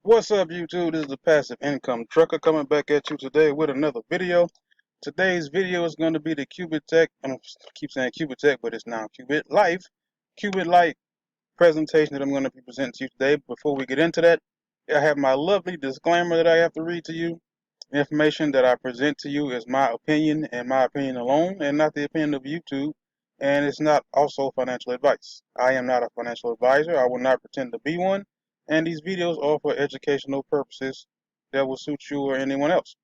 What's up, YouTube? This is the Passive Income Trucker coming back at you today with another video. Today's video is going to be the Qubitech, I keep saying Qubitech, but it's now Qubitlife presentation that I'm going to be presenting to you today. Before we get into that, I have my lovely disclaimer that I have to read to you. The information that I present to you is my opinion and my opinion alone, and not the opinion of YouTube, and it's not also financial advice. I am not a financial advisor. I will not pretend to be one, and these videos are for educational purposes that will suit you or anyone else.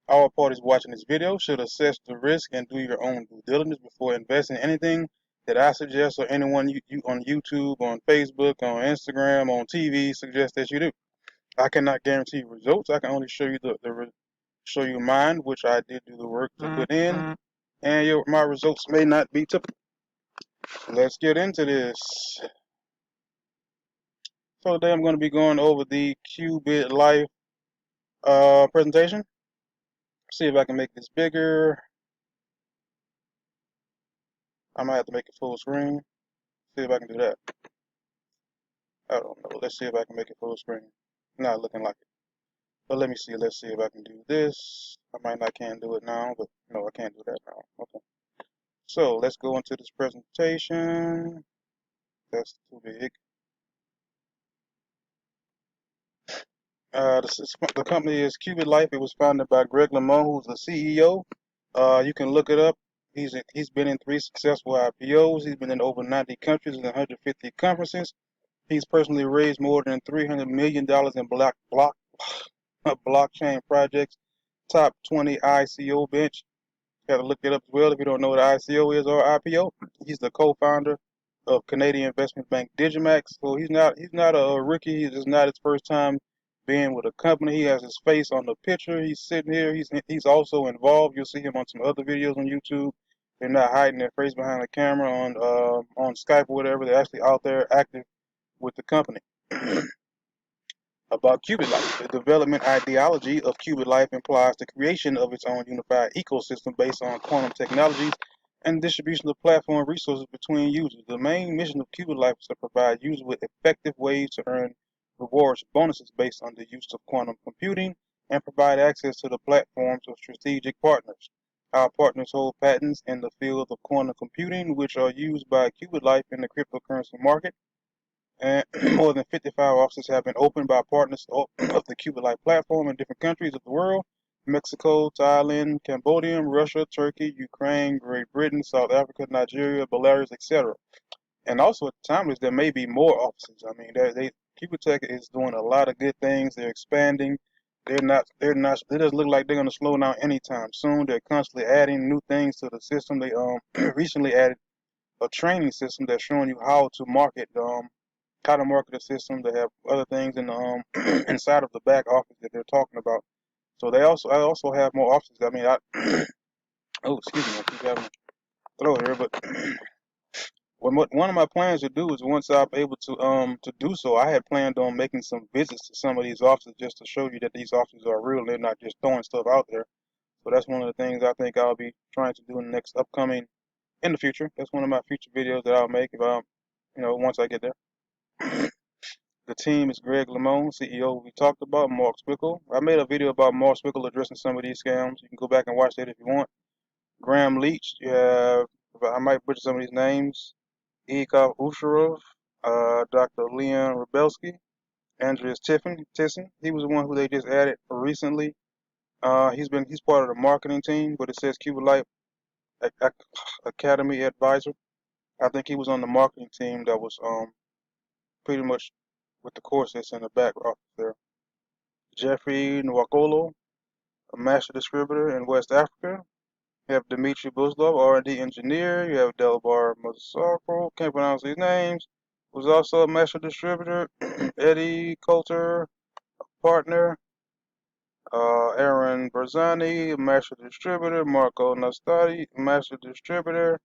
All parties watching this video should assess the risk and do your own due diligence before investing in anything that I suggest or anyone you on YouTube, on Facebook, on Instagram, on TV suggests that you do. I cannot guarantee results. I can only show you show you mine, which I did do the work to put in, and my results may not be typical. Let's get into this. So today I'm going to be going over the Qubitlife presentation. See if I can make this bigger. I might have to make it full screen. See if I can do that. I don't know. Let's see if I can make it full screen. Not looking like it. But let me see. Let's see if I can do this. I might not can do it now, but no, I can't do that now. Okay. So let's go into this presentation. That's too big. The company is Qubitlife. It was founded by Greg LeMond, who's the CEO. You can look it up. He's been in 3 successful IPOs. He's been in over 90 countries and 150 conferences. He's personally raised more than $300 million in blockchain projects. Top 20 ICO bench. You got to look it up as well if you don't know what ICO is or IPO. He's the co-founder of Canadian investment bank Digimax. So he's not a rookie. It's just not his first time being with a company. He has his face on the picture. He's sitting here. He's also involved. You'll see him on some other videos on YouTube. They're not hiding their face behind the camera on Skype or whatever. They're actually out there active with the company. About Qubitlife. The development ideology of Qubitlife implies the creation of its own unified ecosystem based on quantum technologies and distribution of platform resources between users. The main mission of Qubitlife is to provide users with effective ways to earn rewards bonuses based on the use of quantum computing and provide access to the platforms of strategic partners. Our partners hold patents in the field of quantum computing, which are used by Qubitlife in the cryptocurrency market. And more than 55 offices have been opened by partners of the Qubitlife platform in different countries of the world: Mexico, Thailand, Cambodia, Russia, Turkey, Ukraine, Great Britain, South Africa, Nigeria, Belarus, etc. And also at the time is there may be more offices. I mean, Qubitech is doing a lot of good things. They're expanding. They doesn't look like they're going to slow down anytime soon. They're constantly adding new things to the system. They recently added a training system that's showing you how to market a system. They have other things in the inside of the back office that they're talking about. So I also have more offices. I mean, oh, excuse me, I keep having a throat here, but one of my plans to do is once I'm able to do so, I had planned on making some visits to some of these offices just to show you that these offices are real. They're not just throwing stuff out there. So that's one of the things I think I'll be trying to do in the next upcoming in the future. That's one of my future videos that I'll make if once I get there. The team is Greg LeMond, CEO we talked about, Mark Swickle. I made a video about Mark Swickle addressing some of these scams. You can go back and watch that if you want. Graham Leach, you have, I might butcher some of these names, Ikov Usharov, Dr. Leon Rebelsky, Andreas Tisson. He was the one who they just added recently. He's part of the marketing team, but it says Qubitlife Academy Advisor. I think he was on the marketing team that was pretty much with the course that's in the back office there. Jeffrey Nwakolo, a master distributor in West Africa. You have Dmitry Buzlov, R&D engineer. You have Delbar Mazarko, can't pronounce these names, was also a master distributor. Eddie Coulter, partner. Aaron Berzani, a master distributor. Marco Nastati, master distributor.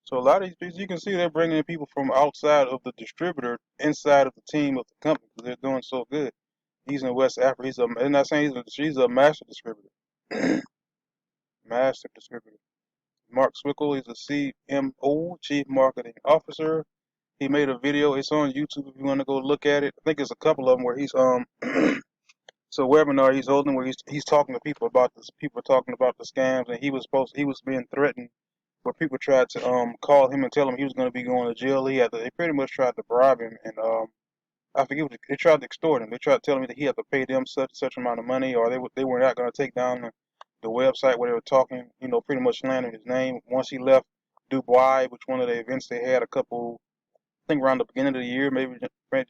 So a lot of these people, you can see they're bringing in people from outside of the distributor, inside of the team of the company, because they're doing so good. He's in West Africa. I'm not saying she's a master distributor. Master distributor. Mark Swickle is the CMO, Chief Marketing Officer. He made a video. It's on YouTube if you want to go look at it. I think it's a couple of them where he's So webinar he's holding where he's talking to people about this. People talking about the scams, and he was being threatened. Where people tried to call him and tell him he was going to be going to jail. They pretty much tried to bribe him, and I forget what they tried to extort him. They tried to tell him that he had to pay them such amount of money, or they were not going to take down the website where they were talking. Pretty much slandering his name. Once he left Dubai, which one of the events they had I think around the beginning of the year, maybe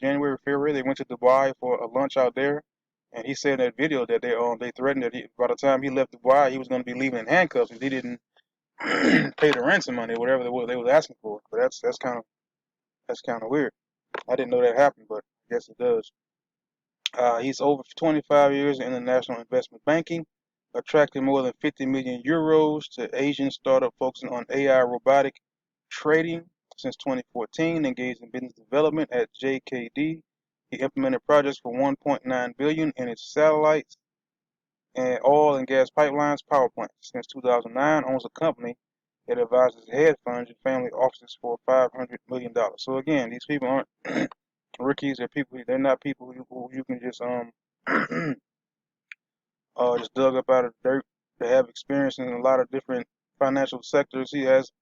January, February, they went to Dubai for a lunch out there, and he said in that video that they threatened that by the time he left Dubai, he was going to be leaving in handcuffs if he didn't pay the ransom money or whatever they was asking for. But that's kind of weird. I didn't know that happened, but I guess it does. He's over 25 years in international investment banking, attracting more than 50 million euros to Asian startup focusing on AI robotic trading since 2014. Engaged in business development at JKD, he implemented projects for 1.9 billion in its satellites and oil and gas pipelines, power plants. Since 2009, owns a company that advises hedge funds and family offices for $500 million. So again, these people aren't rookies. They're people. They're not people who you can just just dug up out of the dirt. They have experience in a lot of different financial sectors. He has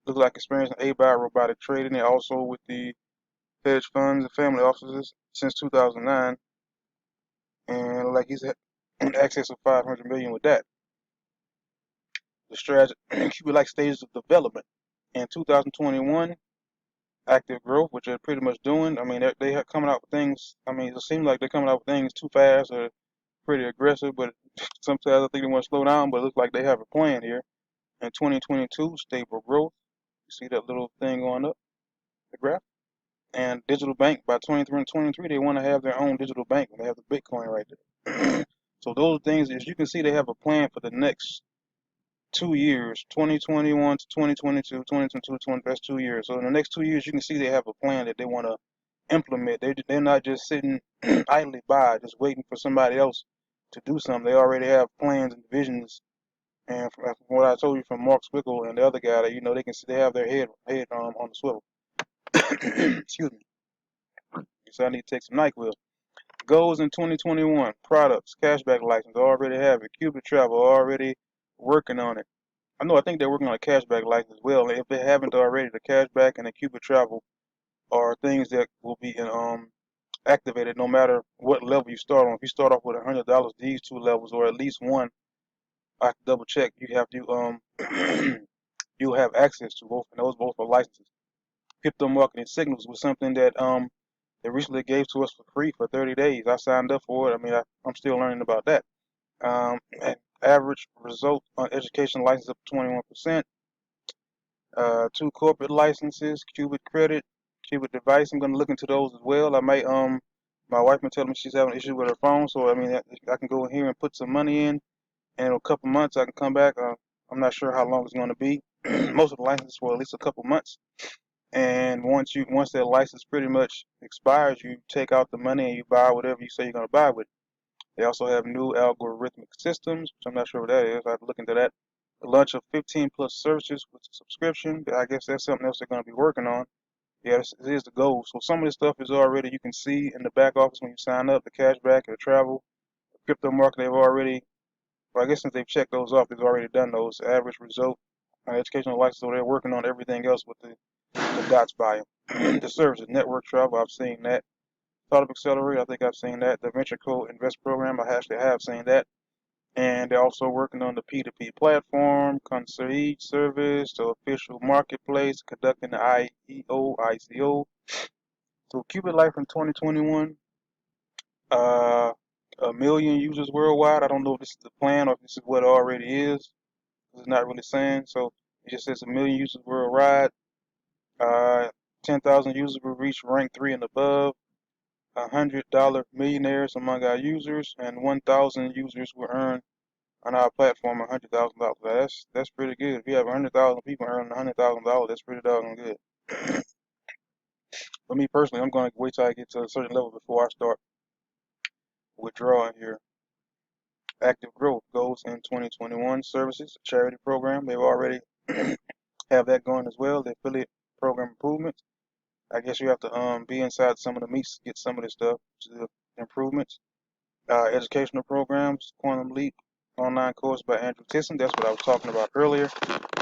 looks like experience in AI robotic trading and also with the hedge funds and family offices since 2009, and like he's had in excess of 500 million with that. The strategy, Qubitlife stages of development in 2021, active growth, which they're pretty much doing. I mean, they are coming out with things. I mean, it seems like they're coming out with things too fast or pretty aggressive, but sometimes I think they want to slow down, but it looks like they have a plan here. In 2022, stable growth. You see that little thing going up, the graph? And digital bank by 2023, they want to have their own digital bank. They have the Bitcoin right there. So those things, as you can see, they have a plan for the next 2 years, 2021 to 2022, 2022 to 20, that's 2 years. So in the next 2 years, you can see they have a plan that they want to implement. They're not just sitting idly by, just waiting for somebody else to do something. They already have plans and visions. And from what I told you from Mark Spickle and the other guy, that they can see they have their head on the swivel. Excuse me. So I need to take some NyQuil. Goals in 2021. Products, cashback license, already have it. Qubit Travel, already working on it. I think they're working on a cashback license as well. If they haven't already, the cashback and the Qubit Travel are things that will be activated no matter what level you start on. If you start off with $100, these two levels or at least one, I have to double check. You have to you'll have access to both, and those both are licenses. Crypto marketing signals was something that they recently gave to us for free for 30 days. I signed up for it. I mean, I'm still learning about that. Average result on education license up to 21%. Two corporate licenses, Qubit Credit, Qubit Device. I'm gonna look into those as well. I might my wife been telling me she's having an issue with her phone, so I mean I can go in here and put some money in a couple months I can come back. I'm not sure how long it's gonna be. Most of the licenses for at least a couple months. And once that license pretty much expires, you take out the money and you buy whatever you say you're gonna buy with it. They also have new algorithmic systems, which I'm not sure what that is. I have to look into that. The launch of 15 plus services with subscription. I guess that's something else they're going to be working on. Yeah, this is the goal. So some of this stuff is already, you can see in the back office when you sign up, the cashback, the travel, the crypto market, they've already, well, I guess since they've checked those off, they've already done those. Average result, educational license, so they're working on everything else with the dots by them. The services, network travel, I've seen that. Startup Accelerator, I think I've seen that. The Venture Co-Invest Program, I actually have seen that. And they're also working on the P2P platform, concierge service, the official marketplace, conducting the ICO. So Qubitlife in 2021, uh, 1 million users worldwide. I don't know if this is the plan or if this is what it already is. It's not really saying. So it just says 1 million users worldwide. 10,000 users will reach rank 3 and above. $100 millionaires among our users, and 1,000 users will earn on our platform $100,000. That's pretty good. If you have 100,000 people earning $100,000, that's pretty doggone good. For me personally, I'm going to wait till I get to a certain level before I start withdrawing here. Active growth goals in 2021. Services, charity program. They've already have that going as well. The affiliate program improvements. I guess you have to be inside some of the meets to get some of this stuff, the improvements. Educational programs, Quantum Leap, online course by Andrew Tisson. That's what I was talking about earlier.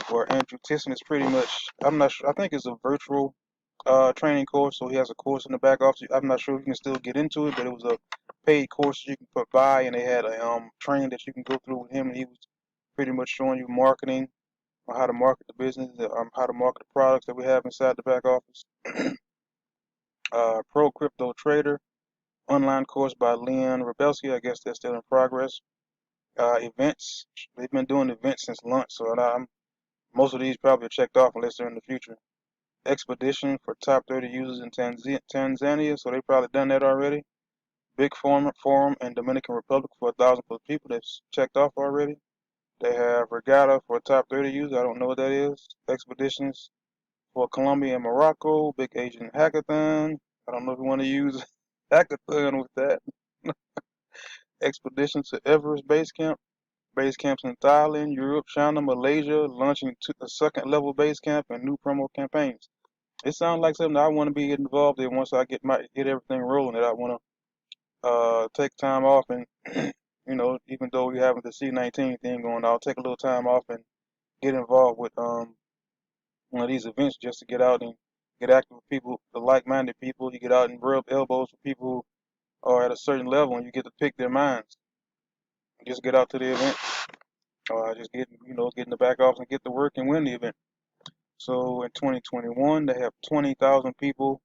Where Andrew Tisson is pretty much, I'm not sure, I think it's a virtual training course, so he has a course in the back office. I'm not sure if you can still get into it, but it was a paid course you can put by, and they had a training that you can go through with him, and he was pretty much showing you marketing, on how to market the business, how to market the products that we have inside the back office. Pro Crypto Trader, online course by Leon Rebelski. I guess that's still in progress. Events, they've been doing events since lunch, so most of these probably are checked off unless they're in the future. Expedition for top 30 users in Tanzania, so they've probably done that already. Big forum in Dominican Republic for 1,000 plus people, that's checked off already. They have Regatta for top 30 users, I don't know what that is. Expeditions for Colombia and Morocco, Big Asian Hackathon. I don't know if you want to use Hackathon with that. Expedition to Everest Base Camp. Base camps in Thailand, Europe, China, Malaysia, launching a second level base camp and new promo campaigns. It sounds like something I want to be involved in once I get everything rolling. That I want to take time off and even though we have the C-19 thing going, I'll take a little time off and get involved with one of these events just to get out and get active with people, the like-minded people. You get out and rub elbows with people who are at a certain level, and you get to pick their minds. Just get out to the event, or just get in the back office and get to work and win the event. So in 2021, they have 20,000 people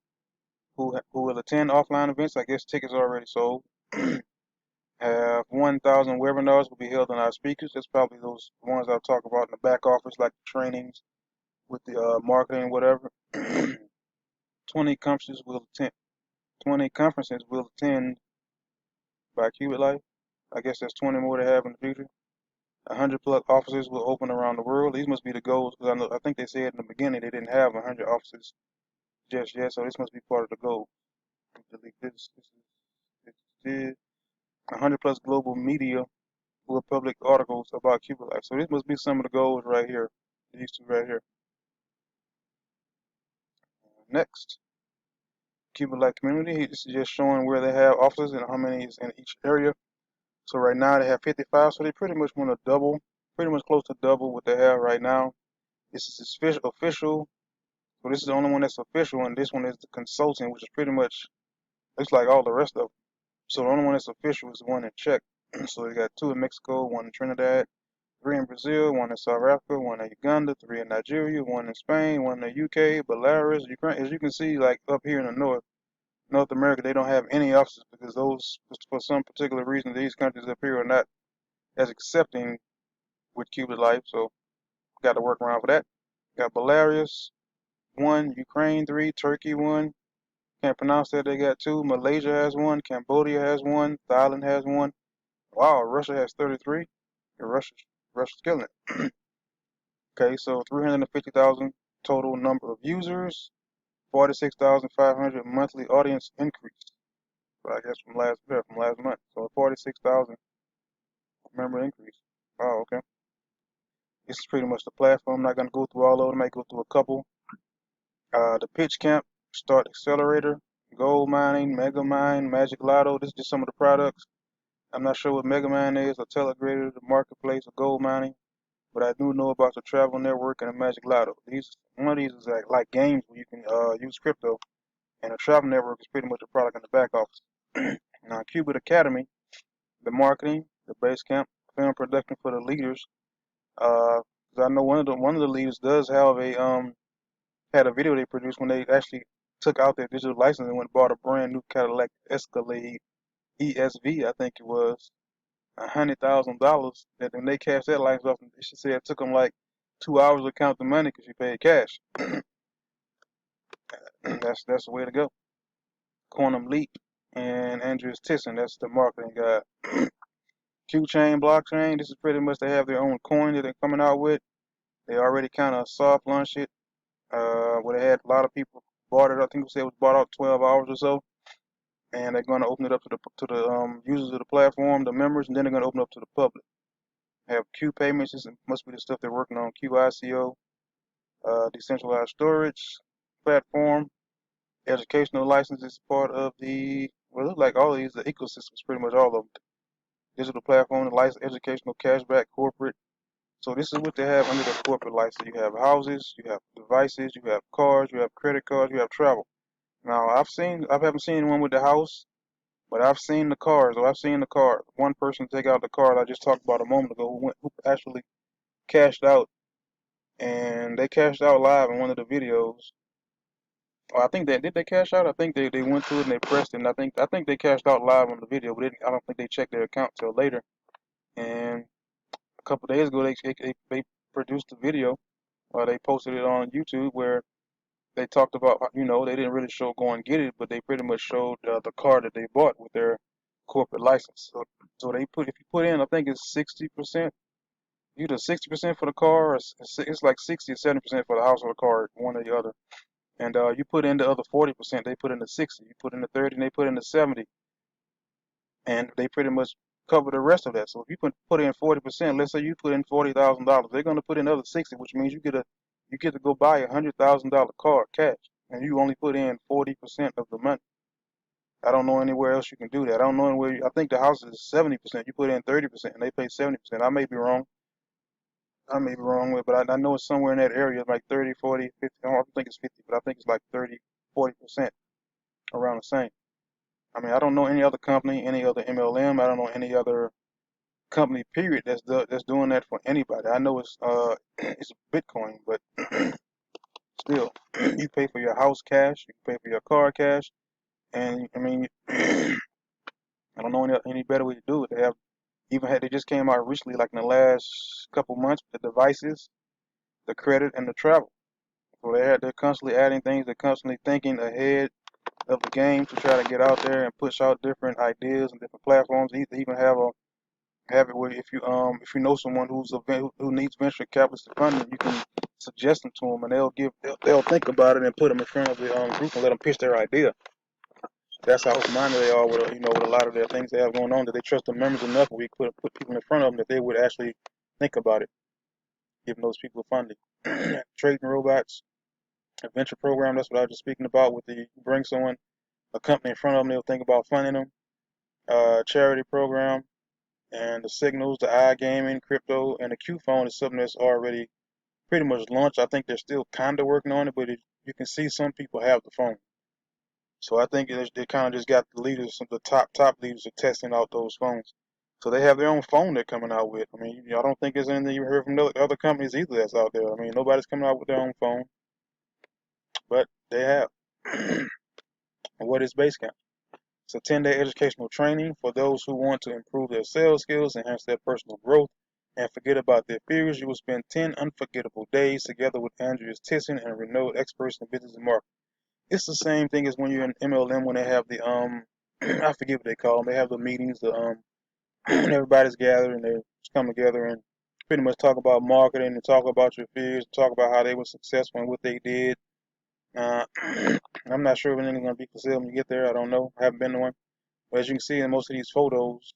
who will attend offline events. I guess tickets are already sold. Have 1,000 webinars will be held on our speakers. That's probably those ones I'll talk about in the back office, like the trainings with the marketing and whatever. 20 conferences will attend. 20 conferences will attend by Qubitlife. I guess that's 20 more to have in the future. 100 plus offices will open around the world. These must be the goals because I think they said in the beginning they didn't have 100 offices just yet, so this must be part of the goal. Delete this. This is 100 plus global media will public articles about Qubitlife. So this must be some of the goals right here. These two right here. Next, Qubitlife community. This is just showing where they have offices and how many is in each area. So right now they have 55, so they pretty much want to double, pretty much close to double what they have right now. This is official. So this is the only one that's official, and this one is the consulting, which is pretty much looks like all the rest of them. So the only one that's official is the one in Czech. So they got 2 in Mexico, 1 in Trinidad, 3 in Brazil, 1 in South Africa, 1 in Uganda, 3 in Nigeria, 1 in Spain, 1 in the UK, Belarus, Ukraine. As you can see, like up here in the North America, they don't have any offices because those, for some particular reason, these countries up here are not as accepting with Qubitlife. So got to work around for that. Got Belarus, 1, Ukraine, 3, Turkey, 1. Can't pronounce that. They got 2. Malaysia has 1. Cambodia has 1. Thailand has 1. Wow, Russia has 33. Russia's killing it. Okay, so 350,000 total number of users, 46,500 monthly audience increase. So I guess from last month. So 46,000 member increase. Oh, okay. This is pretty much the platform. I'm not gonna go through all of them. I might go through a couple. The PitchCamp, Start Accelerator, Gold Mining, Mega Mine, Magic Lotto. This is just some of the products. I'm not sure what Mega Mine is, or Telegrator, the marketplace, or Gold Mining, but I do know about the Travel Network and the Magic Lotto. One of these is like games where you can use crypto, and the Travel Network is pretty much a product in the back office. Now, Qubit Academy, the marketing, the BaseCamp, film production for the leaders. 'Cause I know one of the leaders does have had a video they produced when they actually took out their digital license and went and bought a brand new Cadillac Escalade ESV, I think it was. $100,000. That when they cashed that license off, she said it took them like 2 hours to count the money because she paid cash. That's the way to go. Quantum Leap and Andreas Tisson, that's the marketing guy. Q Chain blockchain, this is pretty much they have their own coin that they're coming out with. They already kind of soft launched it. Where they had a lot of people bought it. I think it was bought out 12 hours or so, and they're going to open it up to the users of the platform, the members, and then they're going to open it up to the public. Have Q payments. This must be the stuff they're working on. QICO, decentralized storage platform, educational licenses, part of the, well, it looks like all of these, the ecosystems, pretty much all of them. digital platform, license, educational, cashback, corporate. So this is what they have under the corporate license. You have houses, you have devices, you have cars, you have credit cards, you have travel. Now I haven't seen one with the house, but I've seen the cars. Or I've seen the car. One person take out the car I just talked about a moment ago, who actually cashed out, and they cashed out live in one of the videos. Oh, I think they cash out. I think they went through it and they pressed it. And I think they cashed out live on the video, but I don't think they checked their account till later. And a couple of days ago, they produced a video, or they posted it on YouTube where they talked about, they didn't really show go and get it, but they pretty much showed the car that they bought with their corporate license. So if you put in, I think it's 60%, either 60% for the car, or it's like 60 or 70% for the house or the car, one or the other. And you put in the other 40%, they put in the 60. You put in the 30, and they put in the 70, and they pretty much cover the rest of that. So if you put in 40%, let's say you put in $40,000, they're gonna put in another 60, which means you get to go buy $100,000 car cash, and you only put in 40% of the money. I don't know anywhere else you can do that. I don't know anywhere. I think the house is 70%. You put in 30%, and they pay 70%. I may be wrong. I may be wrong with, but I know it's somewhere in that area, like 30, 40, 50. I don't think it's 50, but I think it's like 30, 40%, around the same. I mean, I don't know any other company, any other MLM. I don't know any other company, period, that's doing that for anybody. I know it's it's Bitcoin, but still, you pay for your house cash, you pay for your car cash, and I mean, I don't know any better way to do it. They just came out recently, like in the last couple months, the devices, the credit, and the travel. So they're constantly adding things. They're constantly thinking ahead of the game to try to get out there and push out different ideas and different platforms. They even have it where if you know someone who needs venture capitalist funding, you can suggest them to them, and they'll think about it and put them in front of the group and let them pitch their idea. That's how open-minded they are with with a lot of their things they have going on, that they trust the members enough. We put people in front of them that they would actually think about it, giving those people funding. Trading robots, a venture program. That's what I was just speaking about. Bring someone, a company in front of them, they'll think about funding them. Charity program, and the signals, the iGaming, crypto, and the Q phone is something that's already pretty much launched. I think they're still kind of working on it, but you can see some people have the phone. So I think they kind of just got the leaders, the top leaders are testing out those phones. So they have their own phone they're coming out with. I mean, I don't think there's anything you heard from other companies either that's out there. I mean, nobody's coming out with their own phone, but they have. And what is BaseCamp? It's a 10-day educational training for those who want to improve their sales skills, enhance their personal growth, and forget about their fears. You will spend 10 unforgettable days together with Andreas Thyssen and renowned experts in business and marketing. It's the same thing as when you're in MLM, when they have the I forget what they call them. They have the meetings, when everybody's gathered and they come together and pretty much talk about marketing and talk about your fears, talk about how they were successful and what they did. Uh, I'm not sure if anything's gonna be for sale when you get there. I don't know. I haven't been to one. But as you can see in most of these photos,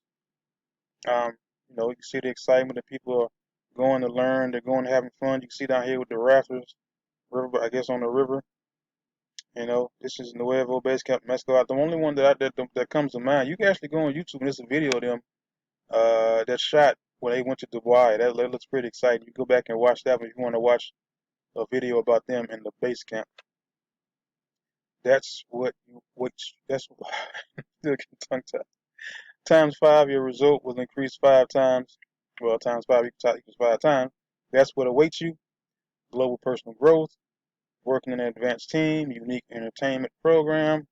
um, you can see the excitement that people are going to learn. They're going to having fun. You can see down here with the rafters, river, I guess on the river. This is Nuevo BaseCamp Mexico. The only one that comes to mind, you can actually go on YouTube and there's a video of them that shot when they went to Dubai. That looks pretty exciting. You go back and watch that one if you want to watch a video about them in the base camp. That's that's still get tongue tied. Times 5, your result will increase 5 times. Well, times 5 equals 5 times. That's what awaits you. Global personal growth, working in an advanced team, unique entertainment program,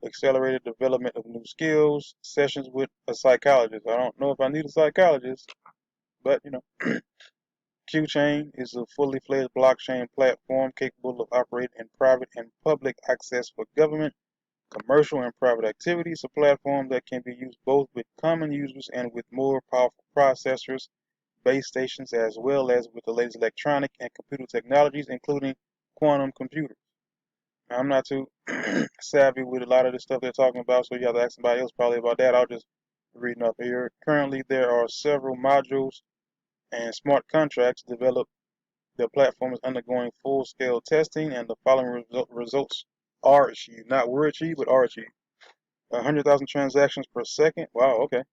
accelerated development of new skills, sessions with a psychologist. I don't know if I need a psychologist, but QChain is a fully fledged blockchain platform capable of operating in private and public access for government, commercial, and private activities. A platform that can be used both with common users and with more powerful processors, base stations, as well as with the latest electronic and computer technologies, including quantum computers. Now, I'm not too savvy with a lot of the stuff they're talking about, so you have to ask somebody else probably about that. I'll just reading up here. Currently, there are several modules and smart contracts developed. The platform is undergoing full-scale testing, and the following results are achieved. Not were achieved, but are achieved. 100,000 transactions per second. Wow, okay.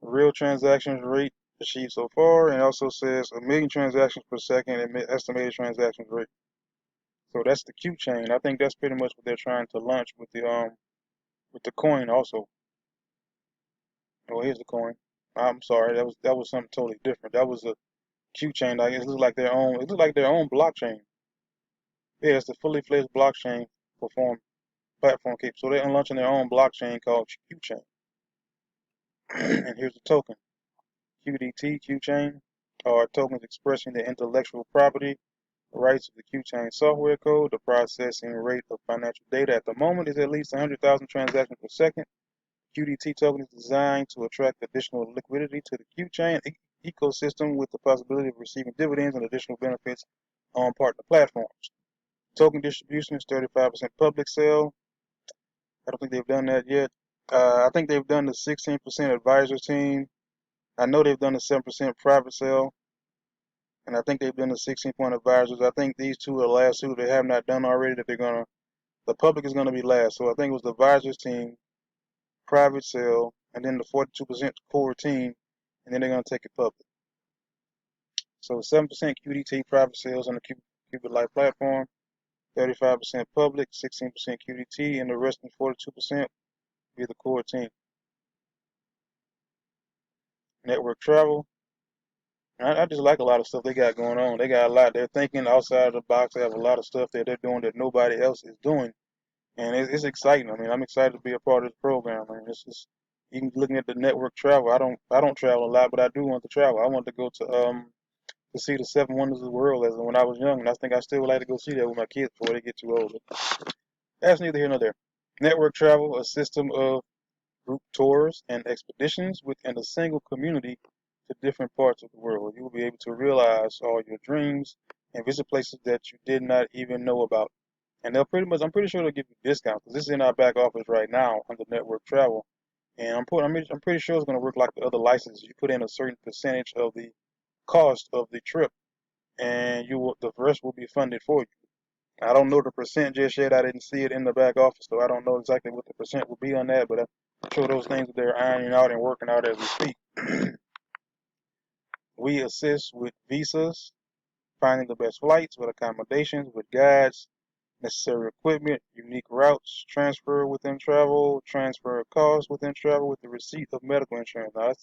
Real transactions rate achieved so far, and it also says 1 million transactions per second and estimated transactions rate. So that's the Q chain. I think that's pretty much what they're trying to launch with the coin also. Oh, here's the coin. I'm sorry, that was something totally different. That was a Q chain. Like it looks like their own. It looks like their own blockchain. Yeah, it's the fully fledged blockchain platform cap. So they're launching their own blockchain called Q chain. And here's the token. QDT, Q chain, are tokens expressing the intellectual property rights of the Q chain software code. The processing rate of financial data at the moment is at least 100,000 transactions per second. QDT token is designed to attract additional liquidity to the Q chain ecosystem with the possibility of receiving dividends and additional benefits on partner platforms. Token distribution is 35% public sale. I don't think they've done that yet. I think they've done the 16% advisor team. I know they've done the 7% private sale, and I think they've done the 16-point advisors. I think these two are the last two they have not done already that the public is gonna be last. So I think it was the advisors team, private sale, and then the 42% core team, and then they're gonna take it public. So 7% QDT private sales on the Qubitlife platform, 35% public, 16% QDT, and the rest of 42% be the core team. Network travel. I just like a lot of stuff they got going on. They got a lot. They're thinking outside of the box. They have a lot of stuff that they're doing that nobody else is doing, and it's exciting. I mean, I'm excited to be a part of this program. I mean, this is even looking at the network travel. I don't travel a lot, but I do want to travel. I want to go to see the seven wonders of the world as when I was young, and I think I still would like to go see that with my kids before they get too old. But that's neither here nor there. Network travel, a system of group tours and expeditions within a single community to different parts of the world. You will be able to realize all your dreams and visit places that you did not even know about. And I'm pretty sure they'll give you discounts because this is in our back office right now under network travel. And I'm pretty sure it's going to work like the other licenses. You put in a certain percentage of the cost of the trip, and the rest will be funded for you. I don't know the percent just yet. I didn't see it in the back office, so I don't know exactly what the percent will be on that. But I'm sure those things that they're ironing out and working out as we speak. We assist with visas, finding the best flights, with accommodations, with guides, necessary equipment, unique routes, transfer within travel, transfer of costs within travel, with the receipt of medical insurance. Now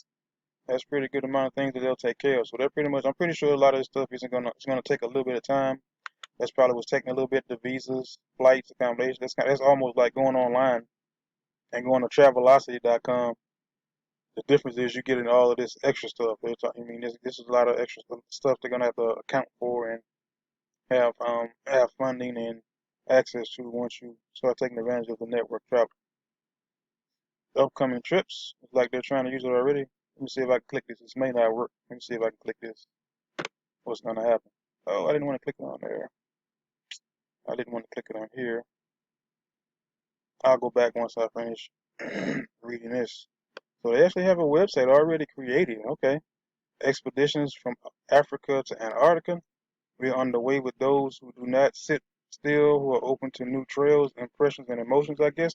that's pretty good amount of things that they'll take care of. So they're pretty much. I'm pretty sure a lot of this stuff it's gonna take a little bit of time. That's probably what's taking a little bit. The visas, flights, accommodations. That's almost like going online and going to Travelocity.com. The difference is you're getting all of this extra stuff. I mean, this is a lot of extra stuff they're gonna have to account for and have funding and access to once you start taking advantage of the network travel. Upcoming trips, it's like they're trying to use it already. Let me see if I can click this. This may not work. Let me see if I can click this. What's gonna happen? Oh, I didn't want to click it on there. I didn't want to click it on here. I'll go back once I finish reading this. So they actually have a website already created. Okay. Expeditions from Africa to Antarctica. We are on the way with those who do not sit still, who are open to new trails, impressions, and emotions. I guess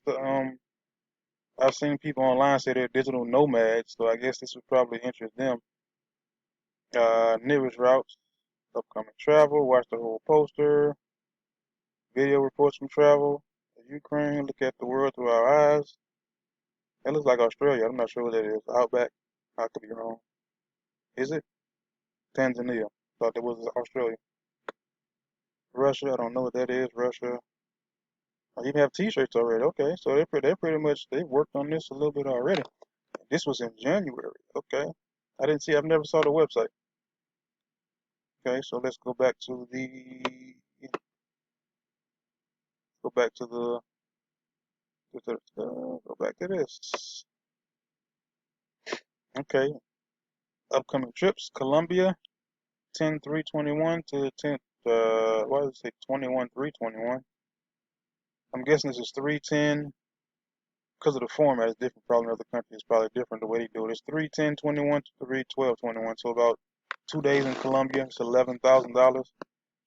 I've seen people online say they're digital nomads, so I guess this would probably interest them. Nearest routes, upcoming travel, watch the whole poster, video reports from travel, Ukraine, look at the world through our eyes. That looks like Australia. I'm not sure what that is. Outback. I could be wrong. Is it? Tanzania. Thought that was Australia. Russia. I don't know what that is. Russia. I even have T-shirts already. Okay, so they're pretty much they worked on this a little bit already. This was in January. Okay, I didn't see. I've never saw the website. Okay, so let's go back to go back to this. Okay, upcoming trips: Colombia, 10/3/21 to 10. Why does it say 21/3/21? I'm guessing this is 310 because of the format is different. Probably in other countries it's probably different the way they do it. It's 3/10/21 to 3/12/21. So about 2 days in Colombia. It's $11,000.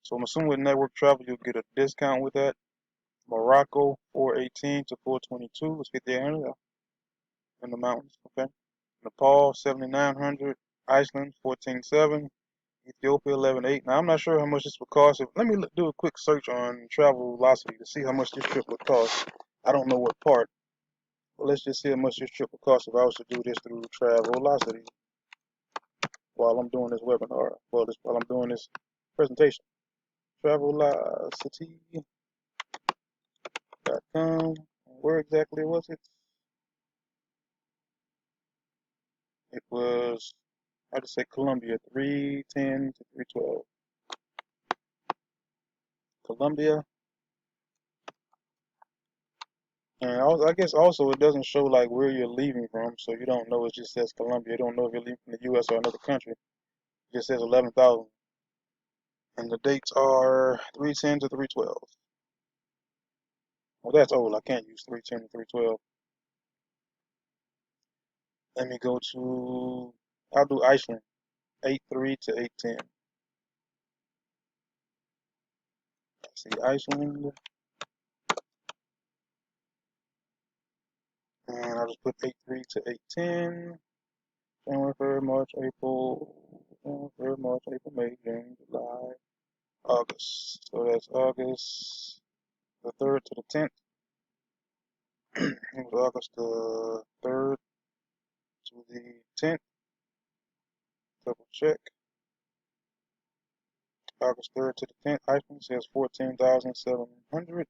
So I'm assuming with network travel you'll get a discount with that. Morocco 418 to 422. Let's get there in the mountains. Okay. Nepal 7,900, Iceland 14,700, Ethiopia 11,800. Now I'm not sure how much this would cost. Let me do a quick search on Travelocity to see how much this trip would cost. I don't know what part, but let's just see how much this trip would cost if I was to do this through Travelocity while I'm doing this webinar. Well, while I'm doing this presentation. Travelocity.com. Where exactly was it? It was, I just say Colombia, 310 to 312. Colombia. And I guess also it doesn't show like where you're leaving from, so you don't know. It just says Colombia. You don't know if you're leaving from the U.S. or another country. It just says 11,000. And the dates are 310 to 312. Well, that's old. I can't use 310 to 312. Let me go to, I'll do Iceland, 8.3 to 8.10. See Iceland, and I'll just put 8.3 to 8.10. January, February, March, April, May, June, July, August. So that's August the 3rd to the 10th. It was August the 3rd to the 10th. Double check. August 3rd to the 10th. Iceland says 14,700.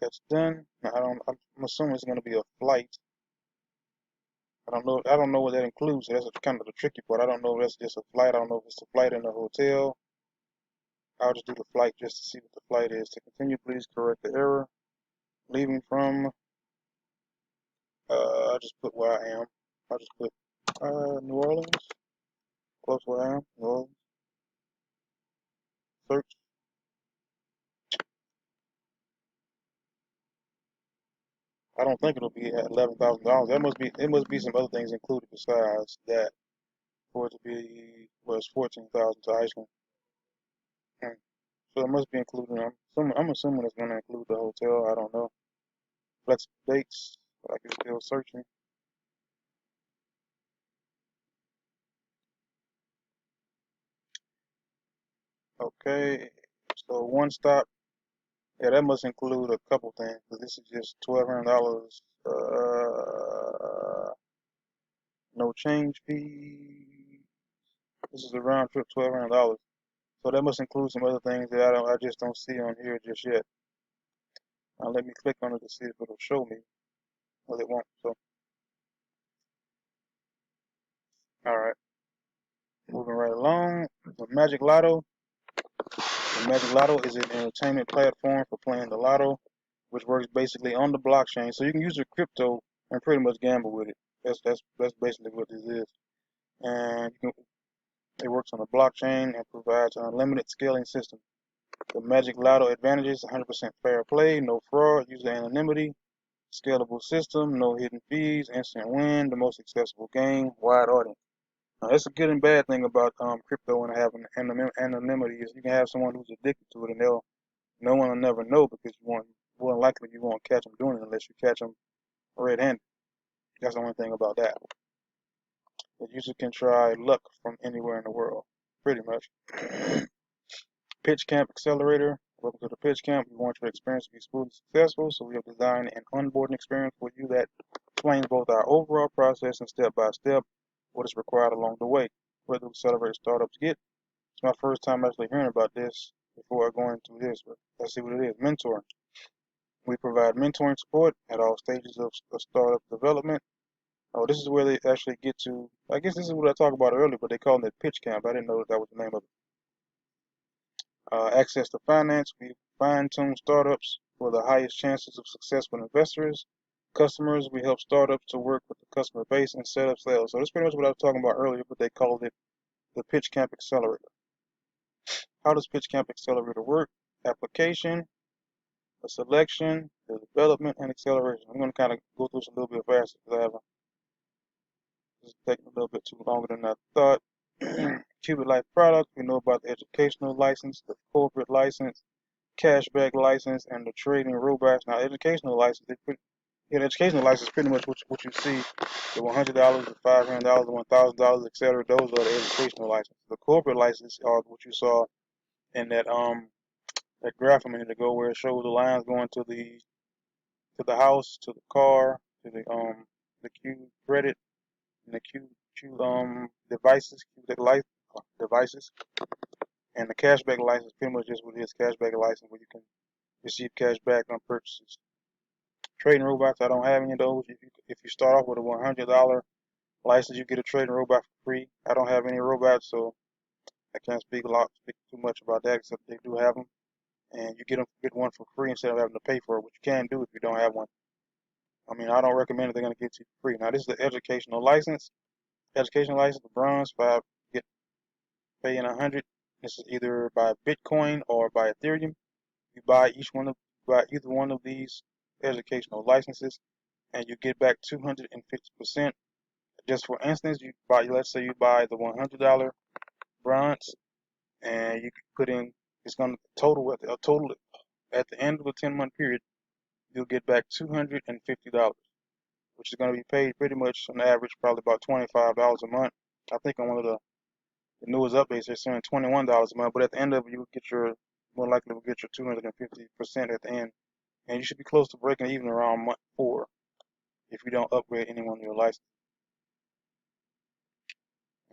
That's done. Now, I'm assuming it's going to be a flight. I don't know what that includes. That's kind of the tricky part. I don't know if that's just a flight. I don't know if it's a flight in a hotel. I'll just do the flight just to see what the flight is. To continue, please correct the error. Leaving from, I'll just put where I am. I'll just put New Orleans, close where I am, New Orleans. Search. I don't think it'll be at $11,000. It must be some other things included besides that for it to be, well, it's 14,000 to Iceland. So it must be included. I'm assuming it's going to include the hotel. I don't know. Flexible dates. I can still searching. Okay. So one stop. Yeah, that must include a couple things because this is just $1,200. No change fee. This is a round trip $1,200. So that must include some other things that I just don't see on here just yet. Now let me click on it to see if it'll show me. Well, it won't. So, all right. Moving right along. The Magic Lotto. The Magic Lotto is an entertainment platform for playing the lotto, which works basically on the blockchain. So you can use your crypto and pretty much gamble with it. That's basically what this is. And it works on the blockchain and provides an unlimited scaling system. The Magic Lotto advantages: 100% fair play, no fraud, user anonymity, scalable system, no hidden fees, instant win, the most accessible game, wide audience. Now, that's a good and bad thing about crypto and having anonymity is you can have someone who's addicted to it and no one will never know because more than likely you won't catch them doing it unless you catch them red-handed. That's the only thing about that. The user can try luck from anywhere in the world, pretty much. PitchCamp Accelerator. Welcome to the PitchCamp. We want your experience to be smooth and successful, so we have designed an onboarding experience for you that explains both our overall process and step-by-step what is required along the way. What do accelerator startups get? It's my first time actually hearing about this before I go into this, but let's see what it is. Mentoring. We provide mentoring support at all stages of startup development. Oh, this is where they actually get to, I guess this is what I talked about earlier, but they call it PitchCamp. I didn't know that was the name of it. Access to finance. We fine-tune startups for the highest chances of success with investors. Customers. We help startups to work with the customer base and set up sales. So that's pretty much what I was talking about earlier, but they called it the PitchCamp Accelerator. How does PitchCamp Accelerator work? Application, a selection, the development, and acceleration. I'm going to kind of go through this a little bit faster because this is taking a little bit too longer than I thought. Qubitlife product. We know about the educational license, the corporate license, cashback license, and the trading robots. Now, educational license, Yeah, the educational license is pretty much what you see. The $100, the $500, the $1,000, etc. Those are the educational licenses. The corporate license are what you saw in that graph a minute ago, where it shows the lines going to the house, to the car, to the Q credit, and the Q devices, Q life devices, and the cashback license. Pretty much just what it is, cashback license, where you can receive cash back on purchases. Trading robots, I don't have any of those. If you start off with a $100 license, you get a trading robot for free. I don't have any robots, so I can't speak too much about that, except they do have them, and you get one for free instead of having to pay for it, which you can do if you don't have one. I mean, I don't recommend it. They're going to get you for free. Now, this is the educational license. Educational license, the bronze, get paying 100. This is either by Bitcoin or by Ethereum. You buy either one of these educational licenses, and you get back 250%. Just for instance, let's say you buy the $100 bronze, and you can put in, it's going to total at the end of a 10-month period, you'll get back $250, which is going to be paid pretty much on average probably about $25 a month. I think on one of the newest updates they're saying $21 a month, but at the end of it, more likely will get your 250% at the end, and you should be close to breaking even around month 4 if you don't upgrade any one of your licenses.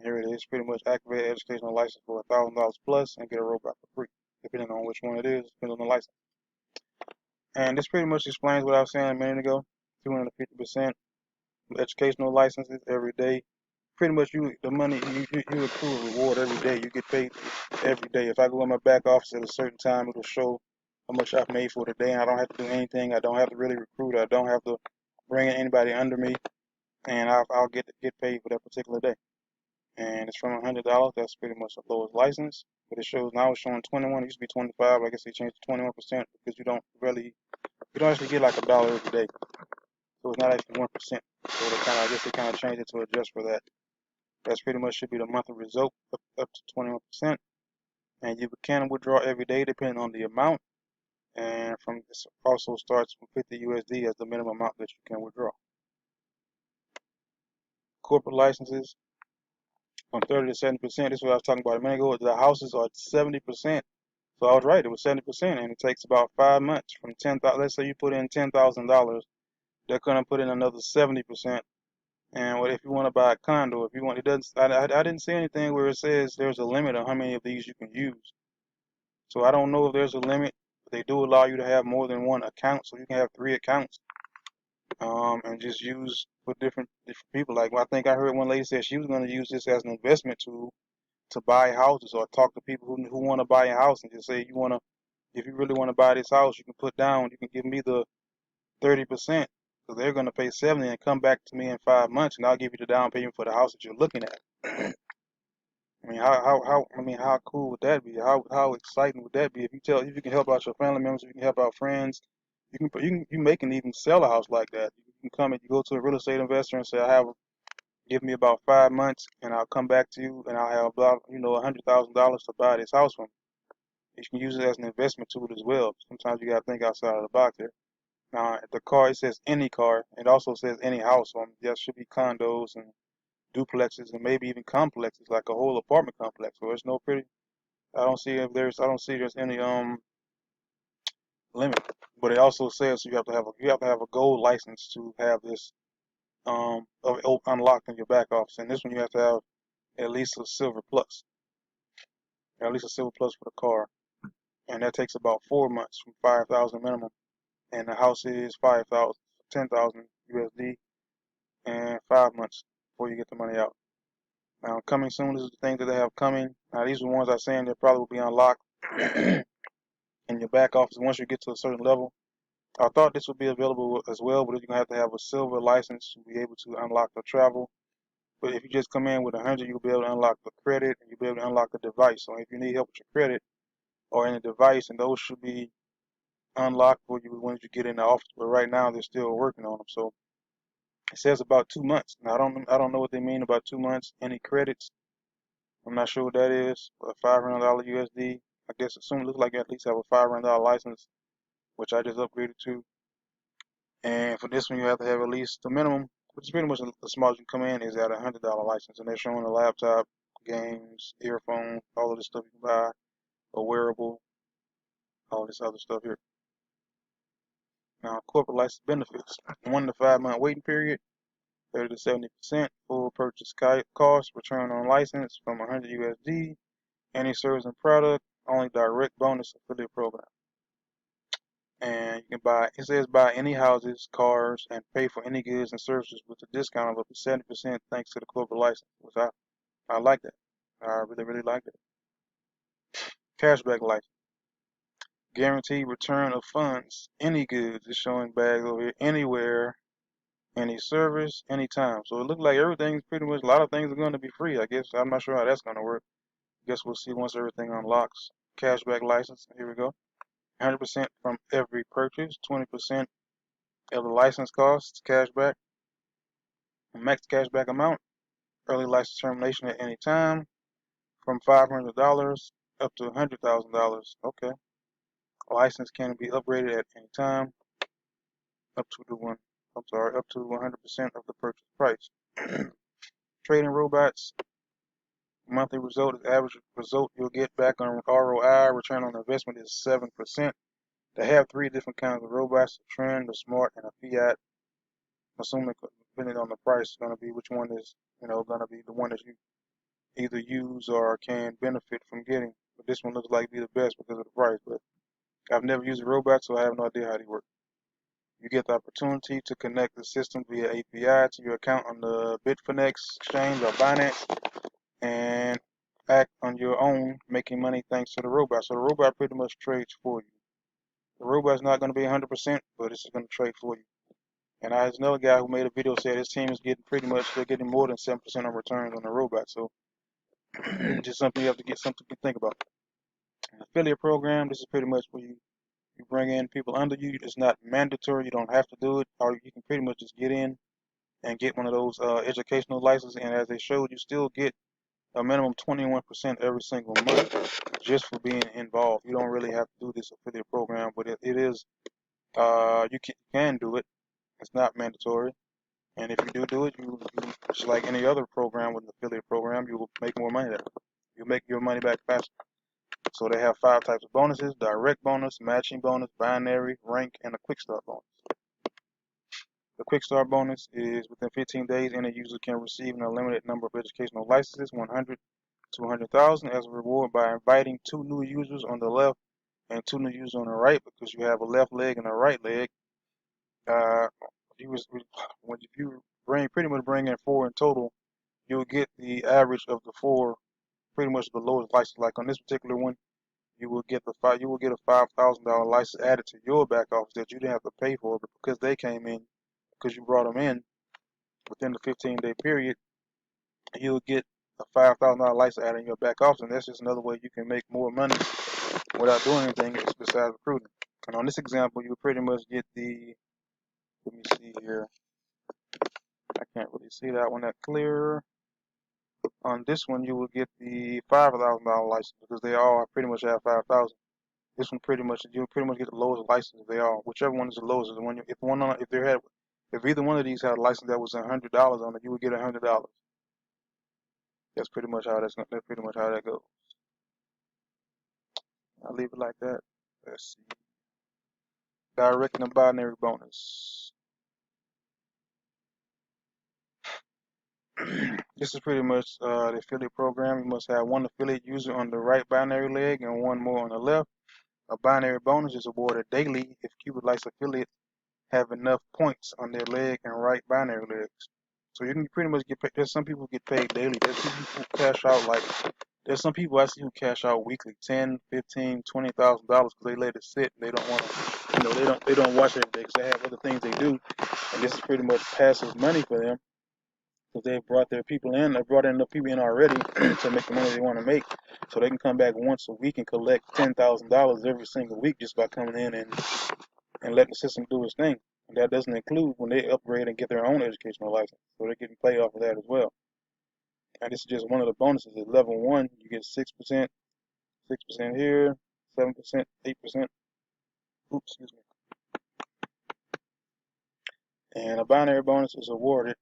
Here it is, pretty much activate educational license for $1,000 plus and get a robot for free, depending on which one it is, depending on the license. And this pretty much explains what I was saying a minute ago, 250% educational licenses every day. Pretty much the money, you accrue a reward every day. You get paid every day. If I go in my back office at a certain time, it'll show how much I've made for the day, and I don't have to do anything. I don't have to really recruit. I don't have to bring in anybody under me, and I'll get paid for that particular day. And it's from $100. That's pretty much the lowest license. But it shows now it's showing 21. It used to be 25. I guess they changed to 21% because you don't actually get like a dollar every day. So it's not actually 1%. So I guess they kind of changed it to adjust for that. That's pretty much should be the monthly result up to 21%. And you can withdraw every day depending on the amount. And this also starts from 50 USD as the minimum amount that you can withdraw. Corporate licenses from 30 to 70%. This is what I was talking about a minute ago. The houses are 70%. So I was right. It was 70%, and it takes about 5 months from 10,000. Let's say you put in $10,000, they're gonna put in another 70%. And if you want to buy a condo, if you want, it doesn't. I didn't see anything where it says there's a limit on how many of these you can use. So I don't know if there's a limit. But they do allow you to have more than one account, so you can have 3 accounts, and just use for different people. Like, I think I heard one lady say she was going to use this as an investment tool to buy houses or talk to people who want to buy a house and just say if you really want to buy this house, you can give me the 30%, so they're going to pay 70 and come back to me in 5 months, and I'll give you the down payment for the house that you're looking at. I mean, how cool would that be? How exciting would that be if you can help out your family members, if you can help out friends, you can even sell a house like that. You can you go to a real estate investor and say, give me about 5 months, and I'll come back to you, and I'll have about $100,000 to buy this house from. You can use it as an investment tool as well. Sometimes you got to think outside of the box there. Now, at the car, it says any car. It also says any house. So there should be condos and duplexes and maybe even complexes, like a whole apartment complex. So there's no pretty. I don't see there's any limit. But it also says you have to have a gold license to have this unlocked in your back office. And this one you have to have at least a silver plus, at least a silver plus for the car, and that takes about 4 months from 5,000 minimum. And the house is 10,000 USD, and 5 months before you get the money out. Now, coming soon is the thing that they have coming. Now, these are the ones I'm saying that probably will be unlocked in your back office once you get to a certain level. I thought this would be available as well, but you're going to have a silver license to be able to unlock the travel. But if you just come in with 100, you'll be able to unlock the credit, and you'll be able to unlock the device. So if you need help with your credit or any device, and those should be unlocked for you once you get in the office. But right now, they're still working on them. So it says about 2 months. Now, I don't know what they mean about 2 months. Any credits? I'm not sure what that is. A $500 USD. I guess it looks like you at least have a $500 license, which I just upgraded to. And for this one, you have to have at least the minimum, which is pretty much the smallest you can come in, is at $100 license. And they're showing a laptop, games, earphones, all of this stuff you can buy, a wearable, all this other stuff here. Now, corporate license benefits: 1 to 5 month waiting period, 30 to 70% full purchase cost, return on license from 100 USD, any service and product, only direct bonus affiliate program. And you can buy, it says buy any houses, cars, and pay for any goods and services with a discount of up to 70% thanks to the corporate license, which I like that. I really, really like that. Cashback license. Guaranteed return of funds, any goods. It's showing bags over here, anywhere, any service, anytime. So it looks like everything's pretty much, a lot of things are going to be free, I guess. I'm not sure how that's going to work. I guess we'll see once everything unlocks. Cashback license, here we go. 100% from every purchase, 20% of the license costs, cashback. Max cashback amount, early license termination at any time, from $500 up to $100,000. Okay. License can be upgraded at any time, up to 100% of the purchase price. Trading robots, monthly result is average result you'll get back on ROI, return on investment is 7%. They have 3 different kinds of robots: a trend, a smart, and a fiat. Assuming, depending on the price, going to be which one is, going to be the one that you either use or can benefit from getting. But this one looks like be the best because of the price. But I've never used a robot, so I have no idea how they work. You get the opportunity to connect the system via API to your account on the Bitfinex exchange or Binance and act on your own, making money thanks to the robot. So the robot pretty much trades for you. The robot's not going to be 100%, but it's going to trade for you. And there's another guy who made a video said his team is getting they're getting more than 7% on returns on the robot. So just something you have to get something to think about. An affiliate program, this is pretty much where you bring in people under you. It's not mandatory. You don't have to do it, or you can pretty much just get in and get one of those educational licenses. And as they showed, you still get a minimum 21% every single month just for being involved. You don't really have to do this affiliate program, but it is, you can do it. It's not mandatory. And if you do it, you just like any other program with an affiliate program, you will make more money there. You make your money back faster. So they have 5 types of bonuses: direct bonus, matching bonus, binary, rank, and a quick start bonus. The quick start bonus is within 15 days, any user can receive an unlimited number of educational licenses, 100 to 100,000, as a reward by inviting 2 new users on the left and 2 new users on the right, because you have a left leg and a right leg. If you pretty much bring in 4 in total, you'll get the average of the 4, pretty much the lowest license. Like on this particular one, you will get a $5,000 license added to your back office that you didn't have to pay for, but because they came in, because you brought them in within the 15-day period, you'll get a $5,000 license added in your back office, and that's just another way you can make more money without doing anything besides recruiting. And on this example, you pretty much get the, let me see here, I can't really see that one that clear. On this one, you will get the $5,000 license because they all pretty much have 5,000. This one you'll pretty much get the lowest license they all. Whichever one is the lowest is the one. If either one of these had a license that was $100 on it, you would get $100. That's pretty much how that goes. I'll leave it like that. Let's see. Direct and binary bonus. This is pretty much the affiliate program. You must have 1 affiliate user on the right binary leg and 1 more on the left. A binary bonus is awarded daily if Qubitlife affiliates have enough points on their leg and right binary legs. So you can pretty much get paid. There's some people get paid daily. There's people who cash out there's some people I see who cash out weekly, $10, $15, $20,000 because they let it sit. They don't want to, they don't watch every day because they have other things they do, and this is pretty much passive money for them because they've brought their people in. They brought enough people in already to make the money they want to make, so they can come back once a week and collect $10,000 every single week just by coming in and letting the system do its thing. And that doesn't include when they upgrade and get their own educational license, so they're getting paid off of that as well. And this is just one of the bonuses. At level 1, you get 6%, 6% here, 7%, 8%. Oops, excuse me. And a binary bonus is awarded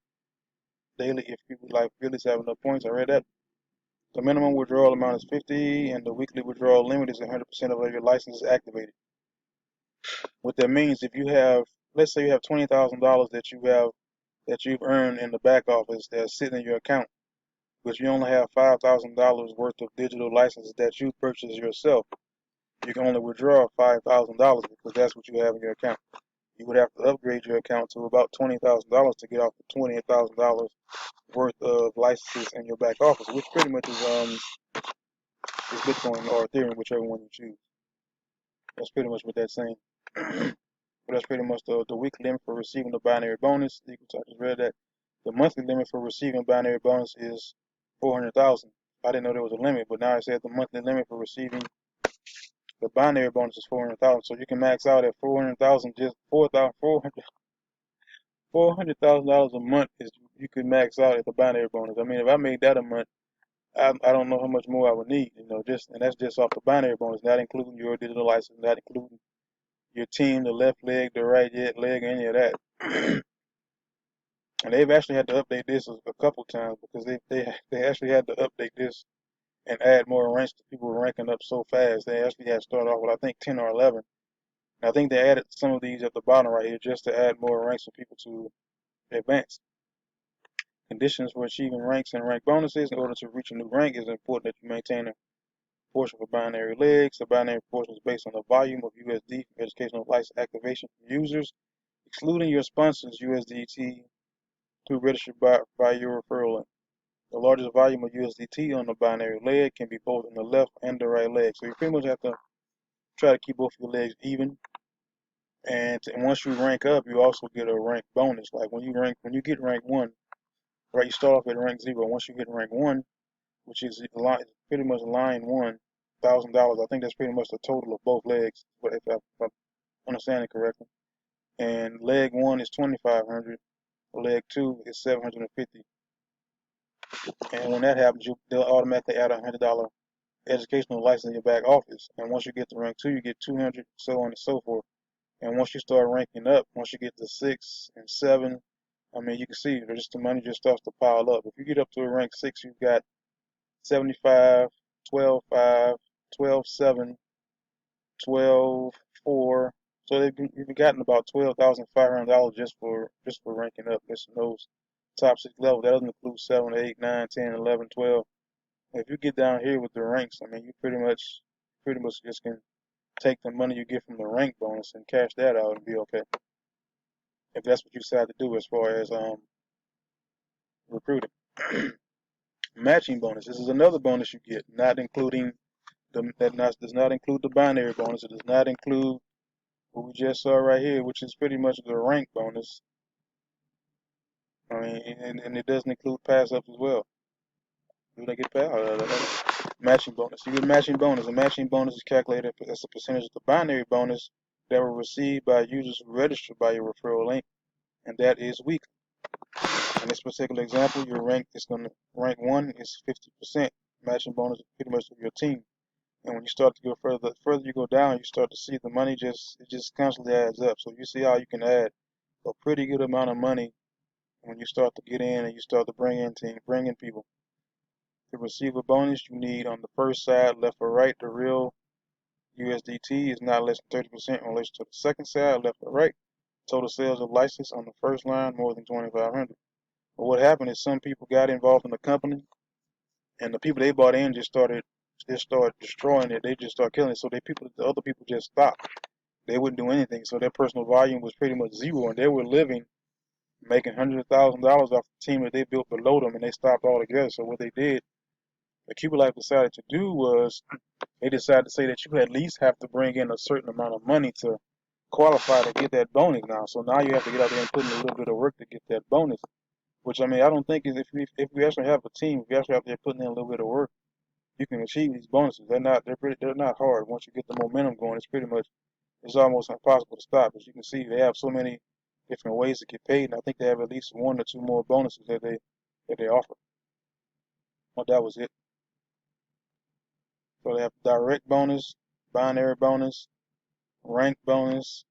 daily if Qubitlife affiliates have enough points. I read that. The minimum withdrawal amount is 50, and the weekly withdrawal limit is 100% of your license is activated. What that means, if you have, let's say you have $20,000 that you've earned in the back office that's sitting in your account, but you only have $5,000 worth of digital licenses that you purchased yourself, you can only withdraw $5,000 because that's what you have in your account. You would have to upgrade your account to about $20,000 to get off the $28,000 worth of licenses in your back office, which pretty much is Bitcoin or Ethereum, whichever one you choose. That's pretty much what that's saying. But that's pretty much the weekly limit for receiving the binary bonus. I just read that. The monthly limit for receiving binary bonus is 400,000. I didn't know there was a limit, but now it said the monthly limit for receiving the binary bonus is 400,000. So you can max out at 400,000, just $400,000 a month is you could max out at the binary bonus. I mean, if I made that a month, I don't know how much more I would need, and that's just off the binary bonus, not including your digital license, not including your team, the left leg, the right leg, any of that. And they've actually had to update this a couple times because they actually had to update this and add more ranks to people ranking up so fast. They actually had to start off with I think 10 or 11. And I think they added some of these at the bottom right here just to add more ranks for people to advance. Conditions for achieving ranks and rank bonuses. In order to reach a new rank, it is important that you maintain a portion for binary legs. The binary portion is based on the volume of USD from educational license activation from users, excluding your sponsors USDT to register by your referral link. The largest volume of USDT on the binary leg can be both in the left and the right leg. So you pretty much have to try to keep both your legs even. And once you rank up, you also get a rank bonus. Like when you get rank 1, right, you start off at rank 0. Once you get rank 1, which is pretty much line 1, $1,000. I think that's pretty much the total of both legs, but if I understand it correctly. And leg 1 is 2,500. Leg 2 is 750. And when that happens, they'll automatically add a $100 educational license in your back office. And once you get to rank 2, you get 200, so on and so forth. And once you start ranking up, once you get to 6 and 7, I mean, you can see the money just starts to pile up. If you get up to a rank 6, you've got 75, 12.5, 12.7, 12.4. So you've gotten about $12,500 just for ranking up. Just in those top 6 levels. That doesn't include 7, 8, 9, 10, 11, 12. If you get down here with the ranks, I mean, you pretty much just can take the money you get from the rank bonus and cash that out and be okay. If that's what you decide to do as far as recruiting. Matching bonus. This is another bonus you get, not including does not include the binary bonus. It does not include what we just saw right here, which is pretty much the rank bonus. I mean, and it doesn't include pass ups as well. Do they get matching bonus? You get matching bonus. A matching bonus is calculated as a percentage of the binary bonus that were received by users who registered by your referral link, and that is weekly. In this particular example, your rank 1 is 50% matching bonus pretty much of your team. And when you start to go further you go down, you start to see the money just constantly adds up. So you see how you can add a pretty good amount of money when you start to get in and you start to bring in people. To receive a bonus, you need on the first side, left or right, the real USDT is not less than 30% in relation to the second side, left or right. Total sales of license on the first line, more than 2,500. But what happened is some people got involved in the company, and the people they bought in just started destroying it. They just started killing it. So the other people just stopped. They wouldn't do anything. So their personal volume was pretty much zero, and they were making hundreds of $1,000s off the team that they built below them, and they stopped altogether. So what they did, the Qubitlife decided to do was they decided to say that you at least have to bring in a certain amount of money to qualify to get that bonus now. So now you have to get out there and put in a little bit of work to get that bonus. Which I mean, I don't think is if we actually have a team, if we actually out there putting in a little bit of work, you can achieve these bonuses. They're not hard. Once you get the momentum going, it's almost impossible to stop. As you can see, they have so many different ways to get paid, and I think they have at least 1 or 2 more bonuses that they offer. Well, that was it. So they have direct bonus, binary bonus, rank bonus,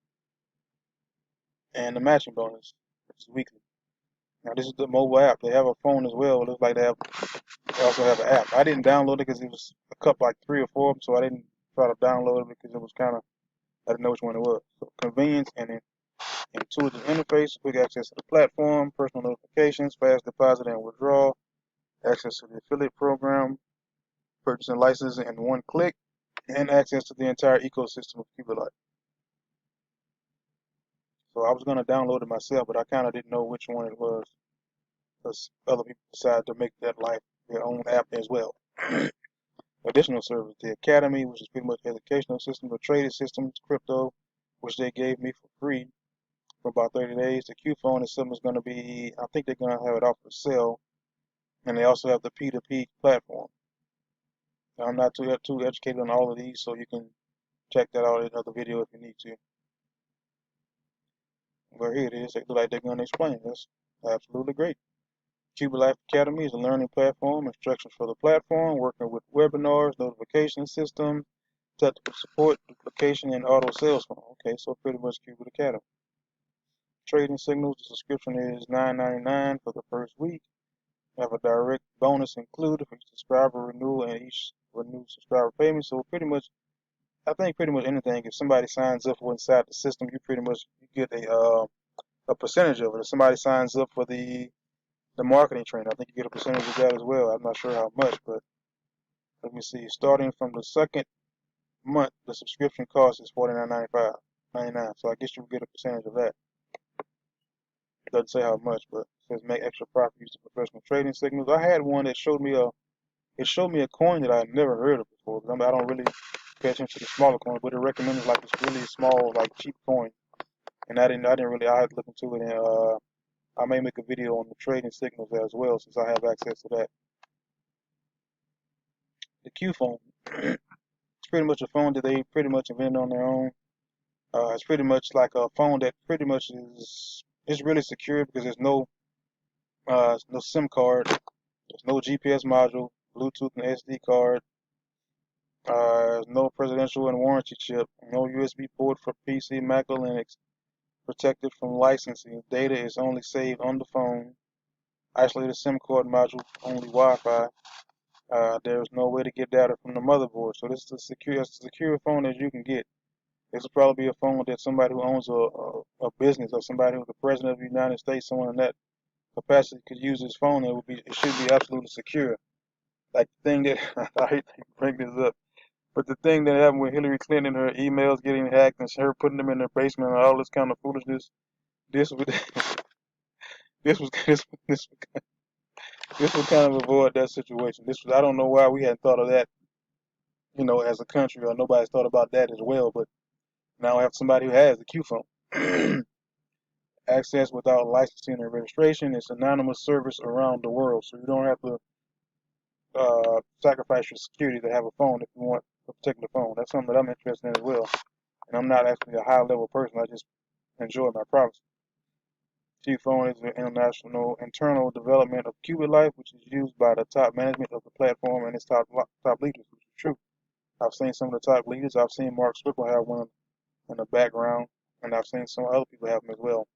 and the matching bonus. which is weekly. Now this is the mobile app. They have a phone as well. It looks like they also have an app. I didn't download it because it was a couple, like 3 or 4 of them, so I didn't try to download it because it was kind of, I didn't know which one it was. So convenience and intuitive interface, quick access to the platform, personal notifications, fast deposit and withdrawal, access to the affiliate program, purchasing licenses in one click, and access to the entire ecosystem of Qubitlife. So I was going to download it myself, but I kind of didn't know which one it was because other people decided to make that life their own app as well. Additional service, the Academy, which is pretty much educational system, the trading systems, crypto, which they gave me for free for about 30 days. The Q phone is something that's going to be, I think they're going to have it off for sale. And they also have the P2P platform. Now, I'm not too educated on all of these, so you can check that out in another video if you need to. But here it is. They look like they're going to explain it. That's absolutely great. Qubitlife Academy is a learning platform, instructions for the platform, working with webinars, notification system, technical support, duplication, and auto sales funnel. Okay, so pretty much Qubit Academy. Trading signals, the subscription is $9.99 for the first week. You have a direct bonus included for each subscriber renewal and each renewed subscriber payment. So pretty much, I think pretty much anything, if somebody signs up for inside the system, you pretty much you get a percentage of it. If somebody signs up for the marketing training, I think you get a percentage of that as well. I'm not sure how much, but let me see. Starting from the second month, the subscription cost is $49.99. So I guess you get a percentage of that. It doesn't say how much, but it says make extra profit using professional trading signals. I had one that showed me a coin that I had never heard of before. I don't really pay attention to the smaller coins, but it recommended like this really small, like cheap coin. And I had to look into it, and I may make a video on the trading signals as well, since I have access to that. The Q phone. It's pretty much a phone that they pretty much invented on their own. It's pretty much like a phone that pretty much is really secure because there's no SIM card, there's no GPS module, Bluetooth and SD card, no presidential and warranty chip, no USB port for PC, Mac, or Linux, protected from licensing. Data is only saved on the phone. Isolated SIM card module, only Wi-Fi. There's no way to get data from the motherboard. So this is as secure phone as you can get. This will probably be a phone that somebody who owns a business or somebody who's the president of the United States, someone in that capacity could use this phone. It should be absolutely secure. Like the thing that I hate to bring this up, but the thing that happened with Hillary Clinton and her emails getting hacked and her putting them in her basement and all this kind of foolishness, this would this was this would kind of avoid that situation. I don't know why we hadn't thought of that, as a country, or nobody's thought about that as well. But now we have somebody who has the Q phone. Access without licensing and registration. It's anonymous service around the world, so you don't have to sacrifice your security to have a phone if you want a particular phone. That's something that I'm interested in as well. And I'm not actually a high level person. I just enjoy my privacy. Q phone is an internal development of Qubitlife, which is used by the top management of the platform and its top leaders, which is true. I've seen some of the top leaders. I've seen Mark Swickle have one in the background, and I've seen some other people have them as well.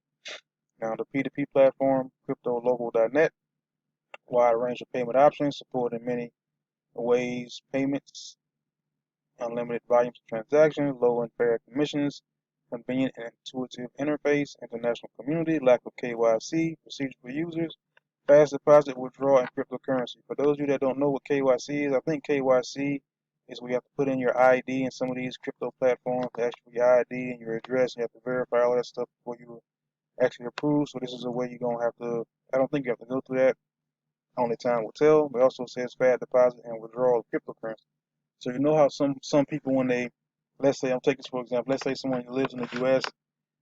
Now, the P2P platform, CryptoLocal.net, wide range of payment options, support in many ways, payments, unlimited volumes of transactions, low and fair commissions, convenient and intuitive interface, international community, lack of KYC, procedure for users, fast deposit, withdrawal, and cryptocurrency. For those of you that don't know what KYC is, I think KYC is where you have to put in your ID in some of these crypto platforms, ask for your ID and your address. You have to verify all that stuff before you actually approve. So this is a way you're going to have to, I don't think you have to go through that. Only time will tell. But it also says fast deposit and withdrawal of cryptocurrency. So you know how some people, when they, let's say, I'm taking this for example, let's say someone lives in the U.S.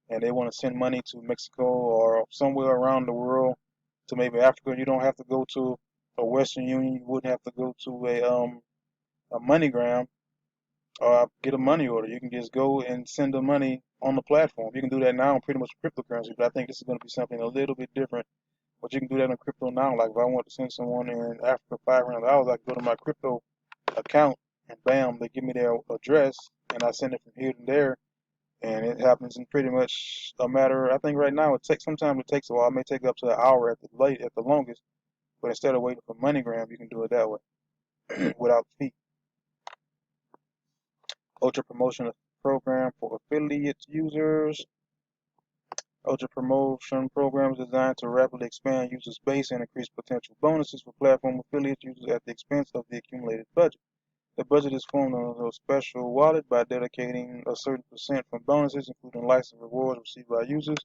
and they want to send money to Mexico or somewhere around the world, to maybe Africa, you don't have to go to a Western Union. You wouldn't have to go to a MoneyGram or get a money order. You can just go and send the money on the platform. You can do that now on pretty much cryptocurrency, but I think this is going to be something a little bit different. But you can do that on crypto now. Like if I want to send someone in Africa $500, I can go to my crypto account and bam, they give me their address and I send it from here to there. and it happens in pretty much a matter. I think right now sometimes it takes a while. It may take up to an hour at the longest. But instead of waiting for MoneyGram, you can do it that way without the fee. Ultra Promotion Program for affiliate users. Ultra Promotion Program is designed to rapidly expand user base and increase potential bonuses for platform affiliate users at the expense of the accumulated budget. The budget is formed on a special wallet by dedicating a certain percent from bonuses, including license rewards received by users.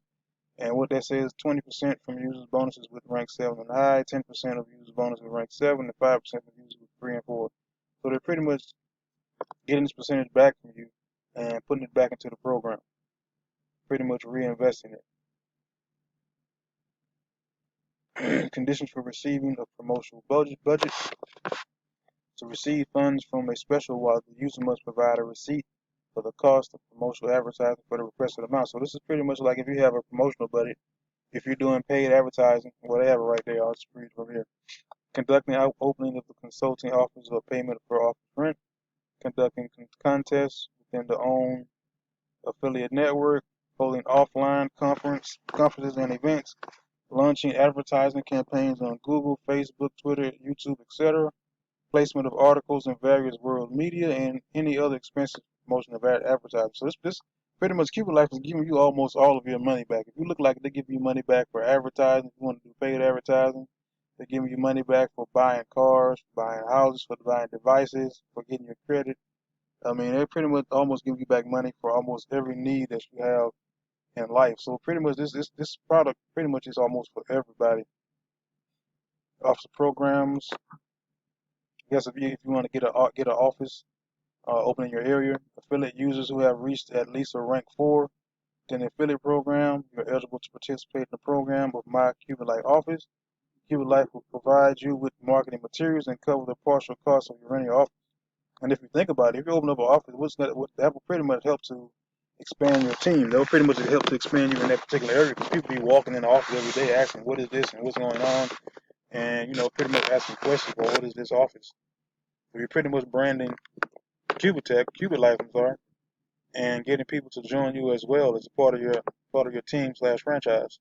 And what that says, 20% from users' bonuses with rank 7 and high, 10% of users' bonuses with rank 7, and 5% from users with 3 and 4. So they're pretty much getting this percentage back from you and putting it back into the program, pretty much reinvesting it. Conditions for receiving a promotional budget. To receive funds from a special wallet, the user must provide a receipt for the cost of promotional advertising for the requested amount. So this is pretty much like if you have a promotional budget, if you're doing paid advertising, well, they have it right there. I'll just read from here. Conducting opening of the consulting offers or payment for office rent. Conducting contests within the own affiliate network. Holding offline conferences and events. Launching advertising campaigns on Google, Facebook, Twitter, YouTube, etc. Placement of articles in various world media, and any other expensive promotion of advertising. So this pretty much Qubitlife is giving you almost all of your money back. If you look like they give you money back for advertising, if you want to do paid advertising, they're giving you money back for buying cars, buying houses, for buying devices, for getting your credit. I mean, they pretty much almost give you back money for almost every need that you have in life. So pretty much this product pretty much is almost for everybody. Office programs. I guess if you want to get an office open in your area, affiliate users who have reached at least a rank 4 in the affiliate program, you're eligible to participate in the program with My Qubitlife Office. Qubitlife will provide you with marketing materials and cover the partial cost of your renting office. And if you think about it, if you open up an office, that will pretty much help to expand your team. That will pretty much help to expand you in that particular area because people be walking in the office every day asking, what is this and what's going on? And, pretty much asking questions about what is this office. So you're pretty much branding Qubitlife, and getting people to join you as well as a part of your team/franchise.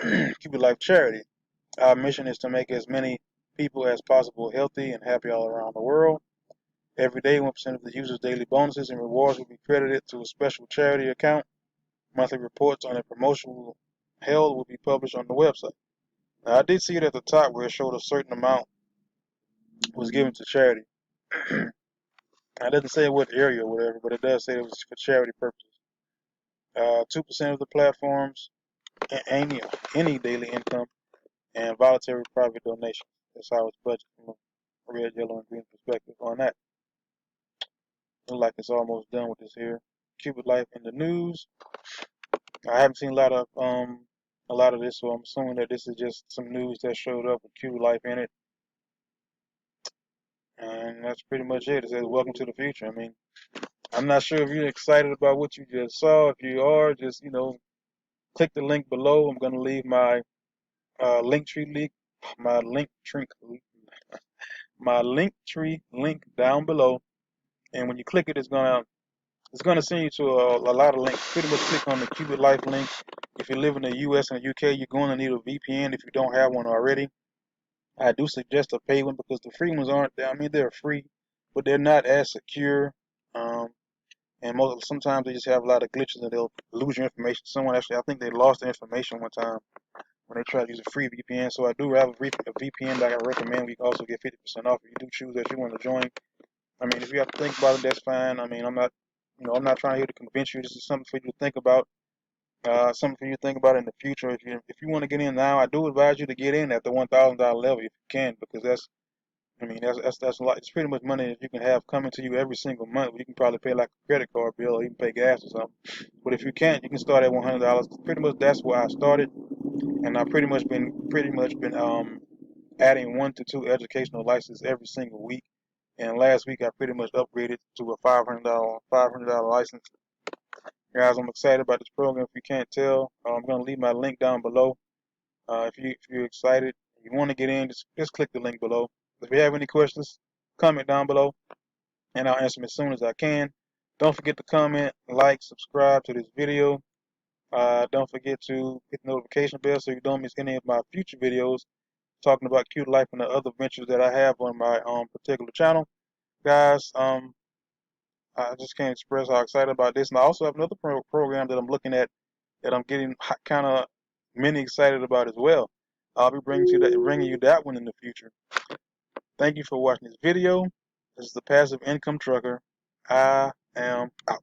Qubitlife Charity. Our mission is to make as many people as possible healthy and happy all around the world. Every day, 1% of the users' daily bonuses and rewards will be credited to a special charity account. Monthly reports on a promotion held will be published on the website. Now, I did see it at the top where it showed a certain amount was given to charity. I didn't say what area or whatever, but it does say it was for charity purposes. 2% of the platforms, any daily income, and voluntary private donations. That's how it's budgeted from a red, yellow, and green perspective on that. Looks like it's almost done with this here. Qubitlife in the news. I haven't seen a lot of this, so I'm assuming that this is just some news that showed up with Qubitlife in it. And that's pretty much it. It says, welcome to the future. I mean, I'm not sure if you're excited about what you just saw. If you are, just, click the link below. I'm going to leave my Linktree link, my Linktree link down below. And when you click it, it's gonna send you to a lot of links. Pretty much click on the Qubitlife link. If you live in the US and the UK, you're going to need a VPN if you don't have one already. I do suggest a paid one because the free ones aren't. I mean, they're free, but they're not as secure. Um, and sometimes they just have a lot of glitches and they'll lose your information. Someone actually, I think they lost their information one time when they try to use a free VPN. So I do have a VPN that I recommend. We can also get 50% off if you do choose that you want to join. I mean, if you have to think about it, that's fine. I mean, I'm not trying here to convince you. This is something for you to think about. Something for you to think about in the future. If you want to get in now, I do advise you to get in at the $1,000 level if you can, because that's a lot. It's pretty much money that you can have coming to you every single month. You can probably pay like a credit card bill or even pay gas or something. But if you can't, you can start at $100. Pretty much that's where I started, and I've pretty much been adding 1 to 2 educational licenses every single week. And last week I pretty much upgraded to a $500 license. Guys, I'm excited about this program. If you can't tell, I'm going to leave my link down below. If you're excited, you want to get in, just click the link below. If you have any questions, comment down below, and I'll answer them as soon as I can. Don't forget to comment, like, subscribe to this video. Don't forget to hit the notification bell so you don't miss any of my future videos talking about Qubitlife and the other ventures that I have on my particular channel. Guys, I just can't express how excited about this. And I also have another program that I'm looking at that I'm getting kind of mini excited about as well. I'll be bringing you that one in the future. Thank you for watching this video. This is the Passive Income Trucker. I am out.